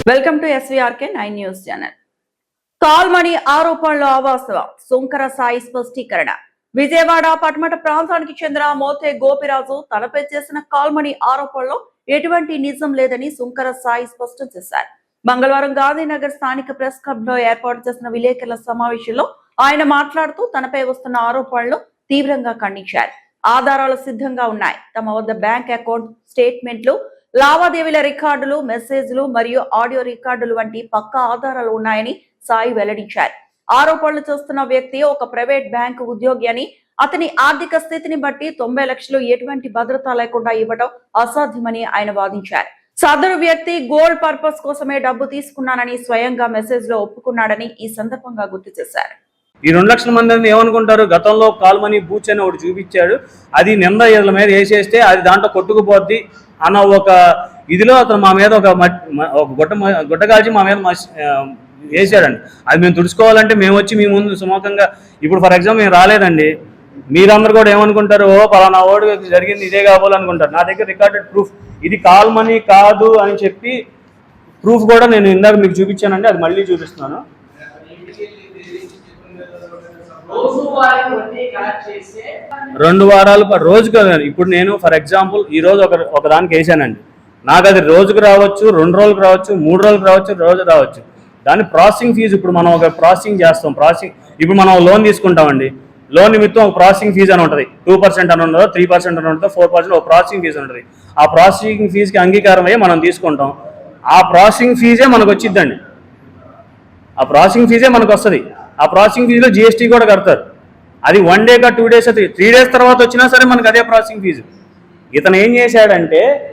Welcome to SVRK 9 news channel. Call money ఆరోపణలో అవాస్తవం సుంకర సాయి స్పష్టీకరణ. విజయవాడ పటమట ప్రాంతానికి చెందిన మోతే గోపిరాజు తనపై చేసిన కాల్ మనీ ఆరోపణలో ఎటువంటి నిజం లేదని సుంకర సాయి స్పష్టం చేశారు. మంగళవారం గాంధీనగర్ స్థానిక ప్రెస్ క్లబ్ లో ఏర్పాటు చేసిన విలేకరుల సమావేశంలో ఆయన మాట్లాడుతూ తనపై వస్తున్న ఆరోపణలు తీవ్రంగా ఖండించారు. ఆధారాలు సిద్ధంగా ఉన్నాయి. తమ వద్ద బ్యాంక్ అకౌంట్ స్టేట్మెంట్లు, లావాదేవీల రికార్డులు, మెసేజ్లు మరియు ఆడియో రికార్డులు వంటి పక్కా ఆధారాలు ఉన్నాయని సాయి వెల్లడించారు. ఆరోపణలు చేస్తున్న వ్యక్తి ఒక ప్రైవేట్ బ్యాంకు ఉద్యోగి అని, అతని ఆర్థిక స్థితిని బట్టి 90 లక్షలు ఎటువంటి భద్రత లేకుండా ఇవ్వడం అసాధ్యమని ఆయన వాదించారు. సదరు వ్యక్తి గోల్డ్ పర్పస్ కోసమే డబ్బు తీసుకున్నానని స్వయంగా మెసేజ్ లో ఒప్పుకున్నాడని ఈ సందర్భంగా గుర్తు చేశారు. ఈ 2 లక్షల మంది ఏమనుకుంటారు, గతంలో కాల్ మనీ బూచ్ అని ఒకటి చూపించాడు, అది నింద వీళ్ళ మీద వేసేస్తే అది దాంట్లో కొట్టుకుపోద్ది అన్న ఒక ఇదిలో అతను మా మీద ఒక గుడ్డ కాల్చి మా మీద వేసాడండి. అది మేము తుడుచుకోవాలంటే మేము వచ్చి మీ ముందు సుముఖంగా, ఇప్పుడు ఫర్ ఎగ్జాంపుల్ మేము రాలేదండి, మీరందరూ కూడా ఏమనుకుంటారు, ఓ పలానా ఓడి జరిగింది ఇదే కావాలనుకుంటారు. నా దగ్గర రికార్డెడ్ ప్రూఫ్, ఇది కాల్ మనీ కాదు అని చెప్పి ప్రూఫ్ కూడా నేను ఇందాక మీకు చూపించానండి, అది మళ్ళీ చూపిస్తున్నాను. 2 వారాలు రోజుకు. ఇప్పుడు నేను ఫర్ ఎగ్జాంపుల్ ఈ రోజు ఒక దానికి వేసానండి, నాకు అది రోజుకు రావచ్చు, 2 రోజులకు రావచ్చు, 3 రోజులకు రావచ్చు, రోజు రావచ్చు. దాని ప్రాసెసింగ్ ఫీజు ఇప్పుడు మనం ఒక ప్రాసెసింగ్ చేస్తాం. ఇప్పుడు మనం లోన్ తీసుకుంటామండి, లోన్ నిమిత్తం ఒక ప్రాసెసింగ్ ఫీజు అని ఉంటుంది. 2% అని ఉండదు, 3% అని ఉంటుంది, 4% ఒక ప్రాసెసింగ్ ఫీజు ఉంటుంది. ఆ ప్రాసెసింగ్ ఫీజుకి అంగీకారం అయ్యి మనం తీసుకుంటాం. ఆ ప్రాసెసింగ్ ఫీజే మనకు వచ్చిద్దండి, ఆ ప్రాసెసింగ్ ఫీజే మనకు వస్తుంది. ఆ ప్రాసెసింగ్ ఫీజులో GST కూడా కడతారు. అది 1 డే 2 డేస్ 3 డేస్ తర్వాత వచ్చినా సరే మనకు అదే ప్రాసెసింగ్ ఫీజు. ఇతను ఏం చేశాడంటే